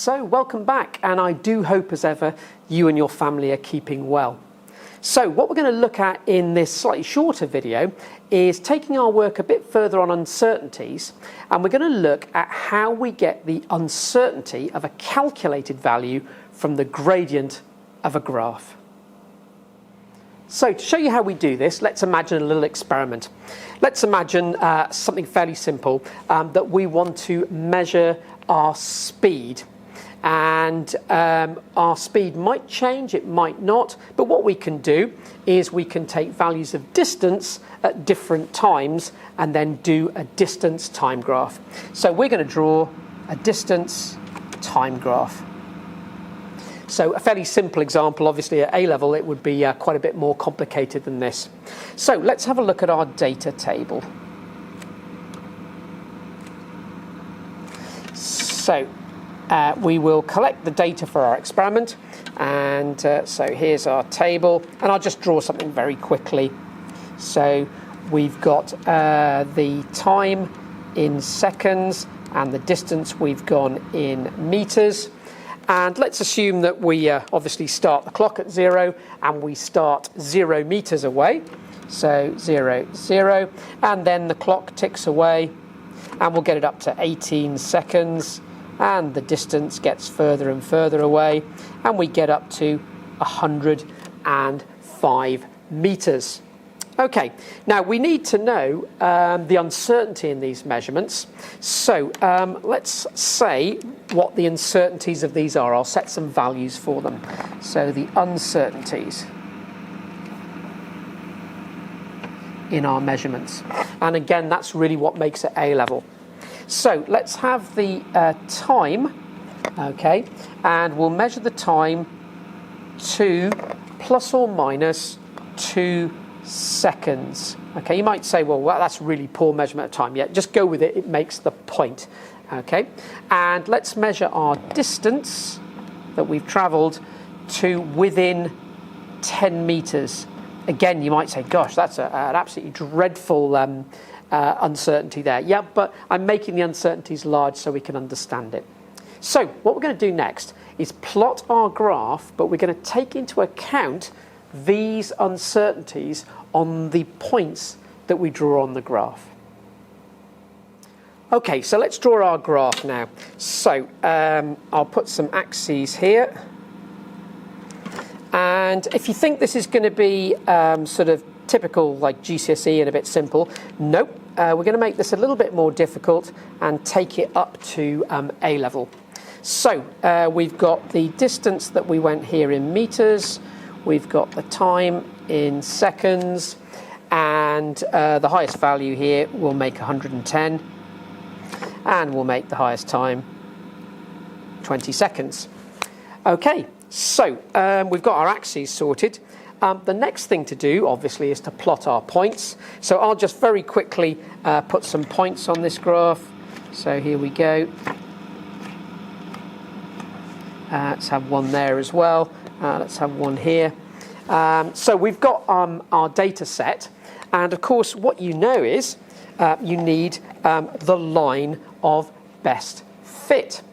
So welcome back, and I do hope as ever you and your family are keeping well. So what we're going to look at in this slightly shorter video is taking our work a bit further on uncertainties, and we're going to look at how we get the uncertainty of a calculated value from the gradient of a graph. So to show you how we do this, let's imagine a little experiment. Let's imagine something fairly simple, that we want to measure our speed. And our speed might change, it might not, but what we can do is we can take values of distance at different times and then do a distance time graph. So we're going to draw a distance time graph. So a fairly simple example. Obviously at A level it would be quite a bit more complicated than this. So let's have a look at our data table. So we will collect the data for our experiment, and so here's our table, and I'll just draw something very quickly. So we've got the time in seconds and the distance we've gone in meters, and let's assume that we obviously start the clock at 0 and we start 0 meters away, so 0, 0, and then the clock ticks away and we'll get it up to 18 seconds. And the distance gets further and further away, and we get up to 105 meters. Okay, now we need to know the uncertainty in these measurements. So let's say what the uncertainties of these are. I'll set some values for them. So the uncertainties in our measurements. And again, that's really what makes it A level. So let's have the time, okay, and we'll measure the time to plus or minus 2 seconds. Okay, you might say, well, that's really poor measurement of time. Yeah, just go with it, it makes the point. Okay, and let's measure our distance that we've travelled to within 10 meters. Again, you might say, gosh, that's an absolutely dreadful uncertainty there. Yeah, but I'm making the uncertainties large so we can understand it. So what we're going to do next is plot our graph, but we're going to take into account these uncertainties on the points that we draw on the graph. Okay, so let's draw our graph now. So I'll put some axes here. And if you think this is going to be sort of typical like GCSE and a bit simple, nope, we're going to make this a little bit more difficult and take it up to A level. So we've got the distance that we went here in meters, we've got the time in seconds, and the highest value here will make 110, and we'll make the highest time 20 seconds. Okay, so we've got our axes sorted. The next thing to do, obviously, is to plot our points. So I'll just very quickly put some points on this graph. So here we go. Let's have one there as well. Let's have one here. So we've got our data set. And of course, what you know is you need the line of best fit.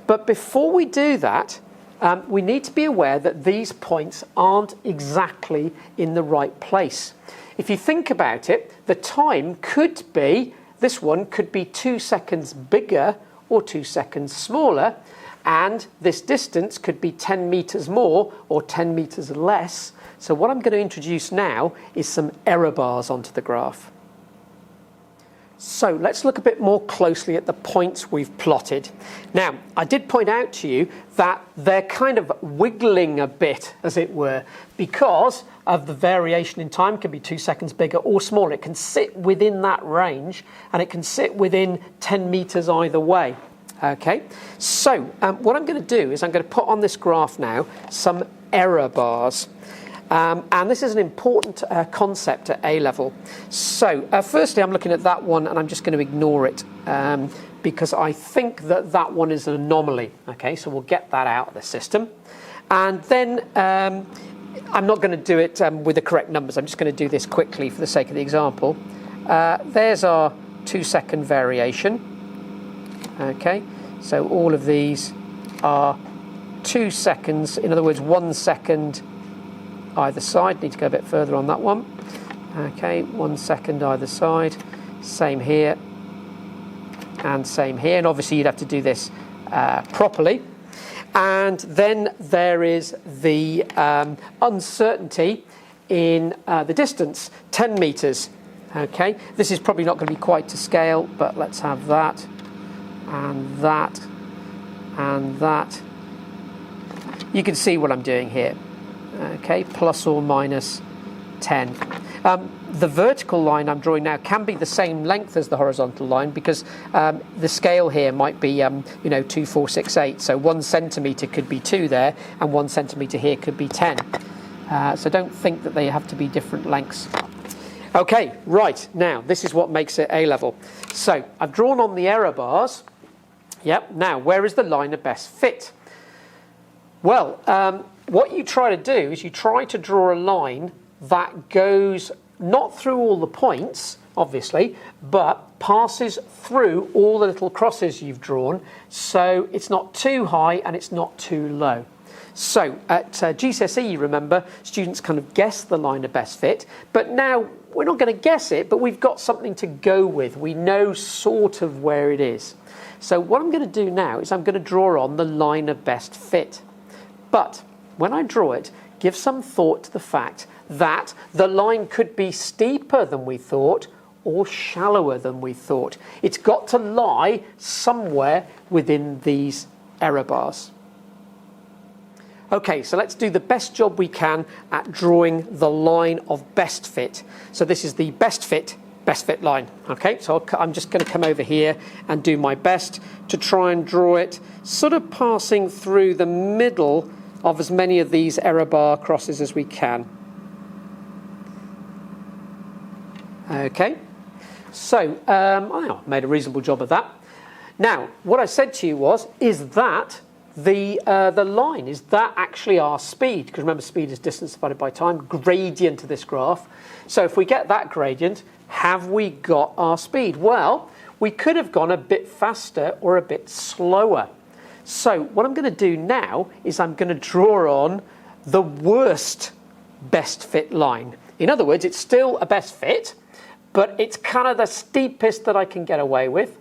But before we do that, we need to be aware that these points aren't exactly in the right place. If you think about it, the time could be, this one could be 2 seconds bigger or 2 seconds smaller, and this distance could be 10 meters more or 10 meters less. So what I'm going to introduce now is some error bars onto the graph. So let's look a bit more closely at the points we've plotted. Now, I did point out to you that they're kind of wiggling a bit, as it were, because of the variation in time. It can be 2 seconds bigger or smaller. It can sit within that range, and it can sit within 10 meters either way. Okay, so what I'm going to do is I'm going to put on this graph now some error bars. And this is an important concept at A level. So firstly, I'm looking at that one and I'm just going to ignore it because I think that that one is an anomaly. Okay, so we'll get that out of the system. And then I'm not going to do it with the correct numbers. I'm just going to do this quickly for the sake of the example. There's our 2 second variation. Okay, so all of these are 2 seconds, in other words 1 second either side. Need to go a bit further on that one. Okay, 1 second either side. Same here and same here, and obviously you'd have to do this properly. And then there is the uncertainty in the distance, 10 meters. Okay, this is probably not going to be quite to scale, but let's have that and that and that. You can see what I'm doing here. Okay, plus or minus 10. The vertical line I'm drawing now can be the same length as the horizontal line, because the scale here might be 2, 4, 6, 8. So 1 centimetre could be 2 there, and 1 centimetre here could be 10. So don't think that they have to be different lengths. Okay, right, now this is what makes it A-level. So I've drawn on the error bars. Yep, now where is the line of best fit? Well, what you try to do is you try to draw a line that goes not through all the points, obviously, but passes through all the little crosses you've drawn, so it's not too high and it's not too low. So at GCSE, you remember, students kind of guess the line of best fit, but now we're not going to guess it, but we've got something to go with. We know sort of where it is. So what I'm going to do now is I'm going to draw on the line of best fit. But when I draw it, give some thought to the fact that the line could be steeper than we thought or shallower than we thought. It's got to lie somewhere within these error bars. Okay, so let's do the best job we can at drawing the line of best fit. So this is the best fit line. Okay, so I'm just going to come over here and do my best to try and draw it, sort of passing through the middle of as many of these error bar crosses as we can. Okay, so I made a reasonable job of that. Now, what I said to you is that the line, is that actually our speed? Because remember, speed is distance divided by time, gradient of this graph. So if we get that gradient, have we got our speed? Well, we could have gone a bit faster or a bit slower. So what I'm going to do now is I'm going to draw on the worst best fit line. In other words, it's still a best fit, but it's kind of the steepest that I can get away with.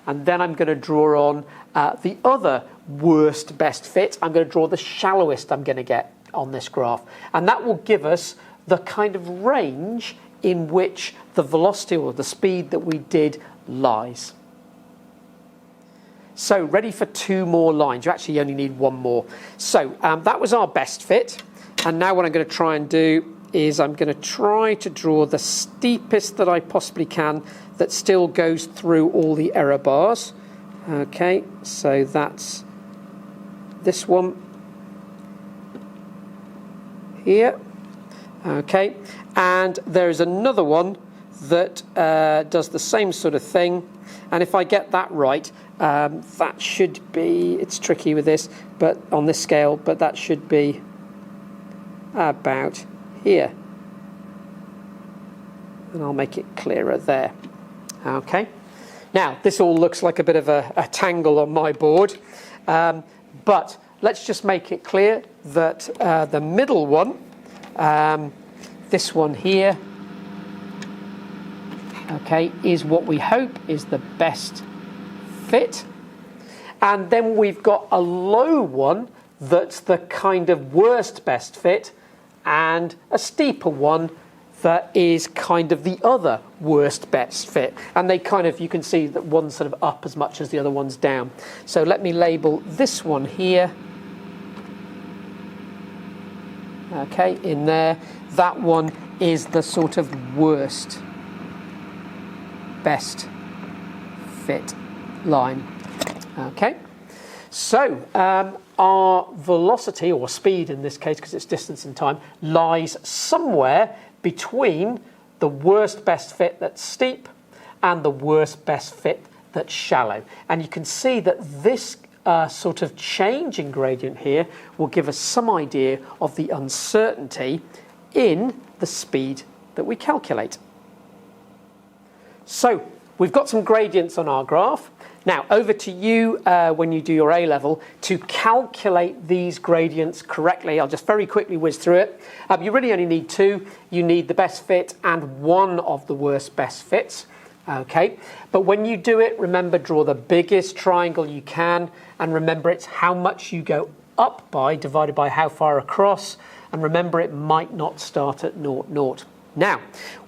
And then I'm going to draw on the other worst best fit. I'm going to draw the shallowest I'm going to get on this graph. And that will give us the kind of range in which the velocity or the speed that we did lies. So ready for 2 more lines. You actually only need 1 more. So that was our best fit. And now what I'm going to try and do is I'm going to try to draw the steepest that I possibly can that still goes through all the error bars. Okay, so that's this one here. Okay, and there is another one that does the same sort of thing. And if I get that right, that should be, it's tricky with this, but on this scale, but that should be about here. And I'll make it clearer there. Okay. Now, this all looks like a bit of a tangle on my board, but let's just make it clear that the middle one, this one here, okay, is what we hope is the best fit. And then we've got a low one that's the kind of worst best fit, and a steeper one that is kind of the other worst best fit. And they kind of, you can see that one's sort of up as much as the other one's down. So let me label this one here. Okay, in there. That one is the sort of worst best fit line. Okay, so our velocity, or speed in this case, because it's distance and time, lies somewhere between the worst best fit that's steep and the worst best fit that's shallow. And you can see that this sort of change in gradient here will give us some idea of the uncertainty in the speed that we calculate. So we've got some gradients on our graph. Now, over to you when you do your A-level to calculate these gradients correctly. I'll just very quickly whiz through it. You really only need two. You need the best fit and one of the worst best fits. Okay, but when you do it, remember, draw the biggest triangle you can, and remember it's how much you go up by divided by how far across, and remember it might not start at 0, 0. Now,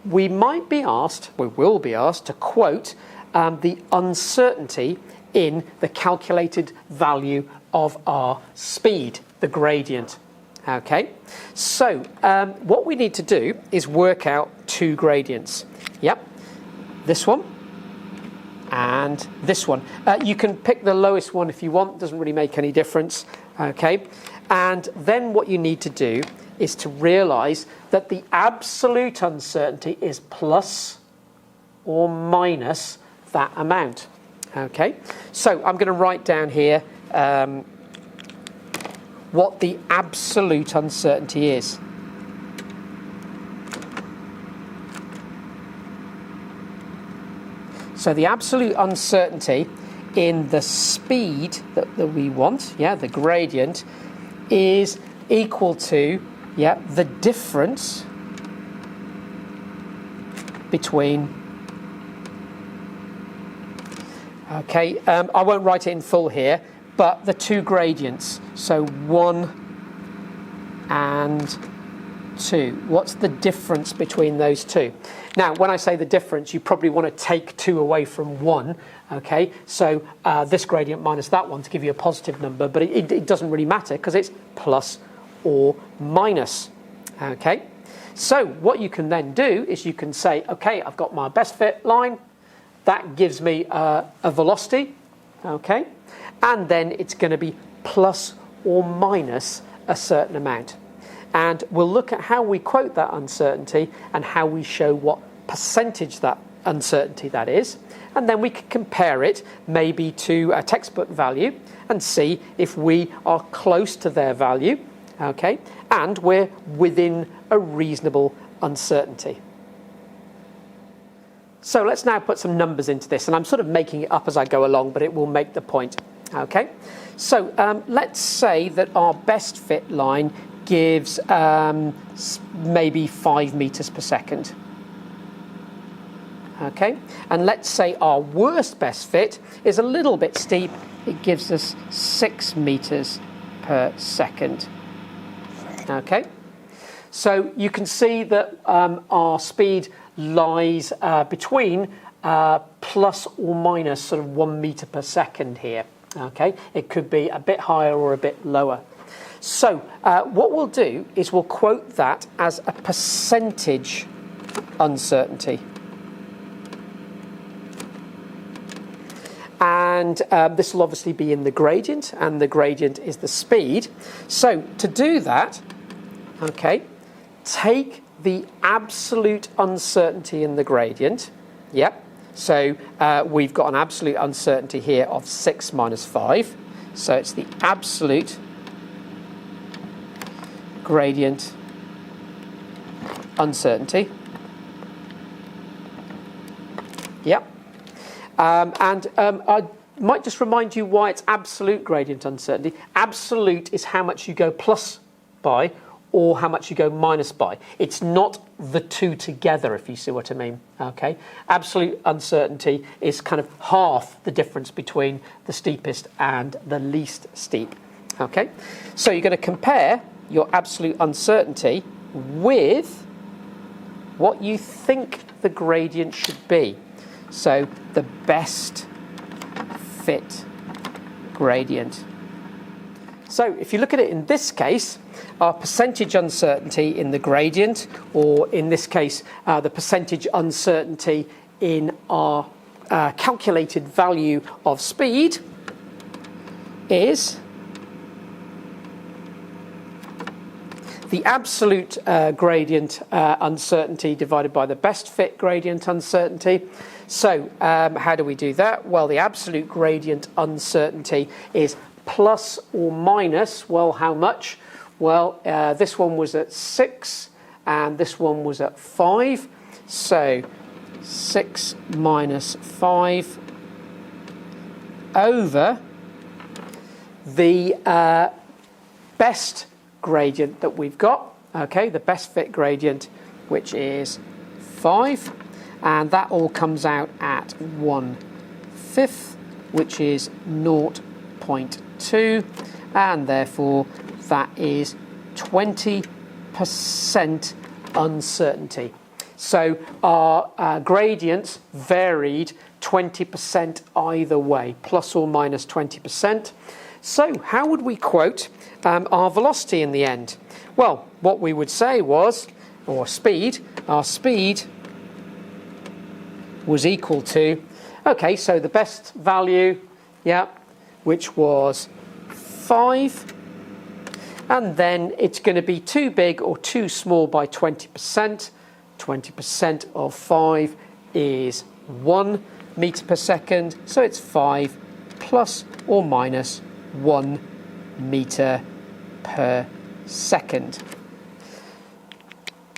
we will be asked to quote the uncertainty in the calculated value of our speed, the gradient. Okay, so what we need to do is work out two gradients. Yep. This one and this one. You can pick the lowest one if you want, doesn't really make any difference. Okay, and then what you need to do is to realise that the absolute uncertainty is plus or minus that amount. Okay, so I'm going to write down here what the absolute uncertainty is. So the absolute uncertainty in the speed that we want, the gradient, is equal to, the difference between, I won't write it in full here, but the two gradients, so 1 and 2. What's the difference between those two? Now, when I say the difference, you probably want to take 2 away from 1, okay? So this gradient minus that one to give you a positive number, but it doesn't really matter because it's plus or minus, okay? So what you can then do is you can say, okay, I've got my best fit line. That gives me a velocity, okay? And then it's going to be plus or minus a certain amount. And we'll look at how we quote that uncertainty and how we show what percentage that uncertainty that is. And then we can compare it maybe to a textbook value and see if we are close to their value, okay, and we're within a reasonable uncertainty. So let's now put some numbers into this, and I'm sort of making it up as I go along, but it will make the point, okay? So let's say that our best fit line gives maybe 5 meters per second. Okay, and let's say our worst best fit is a little bit steep. It gives us 6 meters per second. Okay, so you can see that our speed lies between plus or minus sort of 1 meter per second here. Okay, it could be a bit higher or a bit lower. So what we'll do is we'll quote that as a percentage uncertainty. And this will obviously be in the gradient, and the gradient is the speed. So to do that, okay, take the absolute uncertainty in the gradient. Yep. So we've got an absolute uncertainty here of 6 minus 5. So it's the absolute gradient uncertainty. Yep. I might just remind you why it's absolute gradient uncertainty. Absolute is how much you go plus by or how much you go minus by. It's not the two together, if you see what I mean. Okay. Absolute uncertainty is kind of half the difference between the steepest and the least steep. Okay. So you're going to compare your absolute uncertainty with what you think the gradient should be. So the best fit gradient. So if you look at it in this case, our percentage uncertainty in the gradient, or in this case, the percentage uncertainty in our calculated value of speed is the absolute gradient uncertainty divided by the best fit gradient uncertainty. So how do we do that? Well, the absolute gradient uncertainty is plus or minus, well, how much? Well, this one was at 6 and this one was at 5. So 6 minus 5 over the best gradient that we've got, okay, the best fit gradient, which is 5, and that all comes out at 1/5, which is 0.2, and therefore that is 20% uncertainty. So our gradients varied 20% either way, plus or minus 20%. So how would we quote our velocity in the end? Well, what we would say was, or speed, our speed was equal to, okay, so the best value, yeah, which was 5, and then it's going to be too big or too small by 20%. 20% of 5 is 1 meter per second, so it's 5 plus or minus 1 meter per second.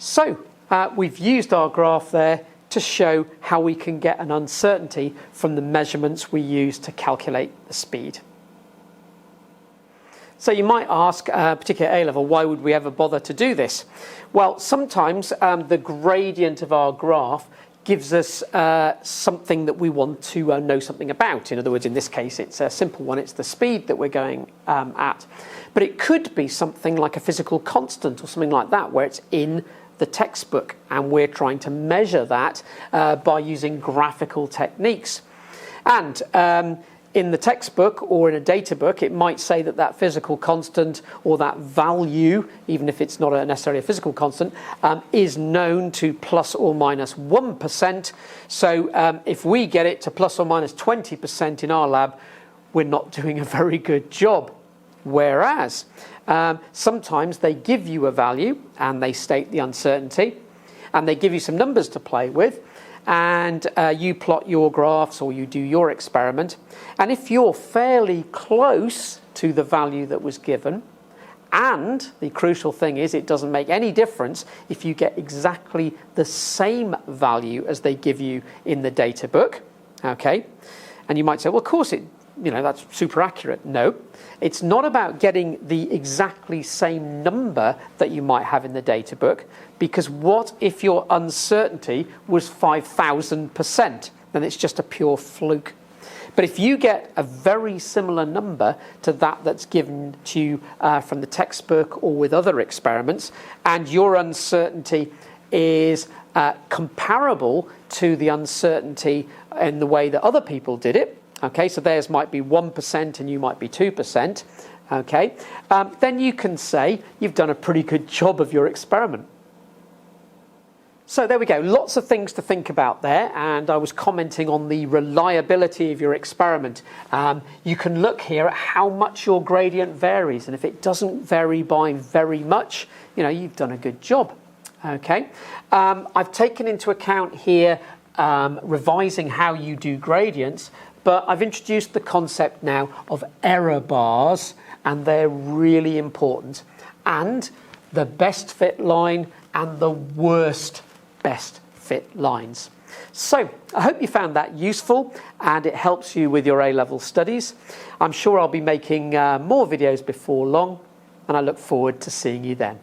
So we've used our graph there to show how we can get an uncertainty from the measurements we use to calculate the speed. So you might ask, particularly at A-level, why would we ever bother to do this? Well, sometimes the gradient of our graph gives us something that we want to know something about. In other words, in this case, it's a simple one. It's the speed that we're going at. But it could be something like a physical constant or something like that, where it's in the textbook, and we're trying to measure that by using graphical techniques. And in the textbook or in a data book, it might say that that physical constant or that value, even if it's not necessarily a physical constant, is known to plus or minus 1%. So if we get it to plus or minus 20% in our lab, we're not doing a very good job. Whereas sometimes they give you a value and they state the uncertainty, and they give you some numbers to play with, and you plot your graphs or you do your experiment. And if you're fairly close to the value that was given, and the crucial thing is it doesn't make any difference if you get exactly the same value as they give you in the data book, okay? And you might say, well, of course, that's super accurate. No, it's not about getting the exactly same number that you might have in the data book, because what if your uncertainty was 5,000%? Then it's just a pure fluke. But if you get a very similar number to that that's given to you from the textbook or with other experiments, and your uncertainty is comparable to the uncertainty in the way that other people did it, okay, so theirs might be 1% and you might be 2%, okay, then you can say you've done a pretty good job of your experiment. So there we go, lots of things to think about there, and I was commenting on the reliability of your experiment. You can look here at how much your gradient varies, and if it doesn't vary by very much, you've done a good job. Okay, I've taken into account here revising how you do gradients, but I've introduced the concept now of error bars, and they're really important, and the best fit line and the worst best fit lines. So I hope you found that useful and it helps you with your A-level studies. I'm sure I'll be making more videos before long, and I look forward to seeing you then.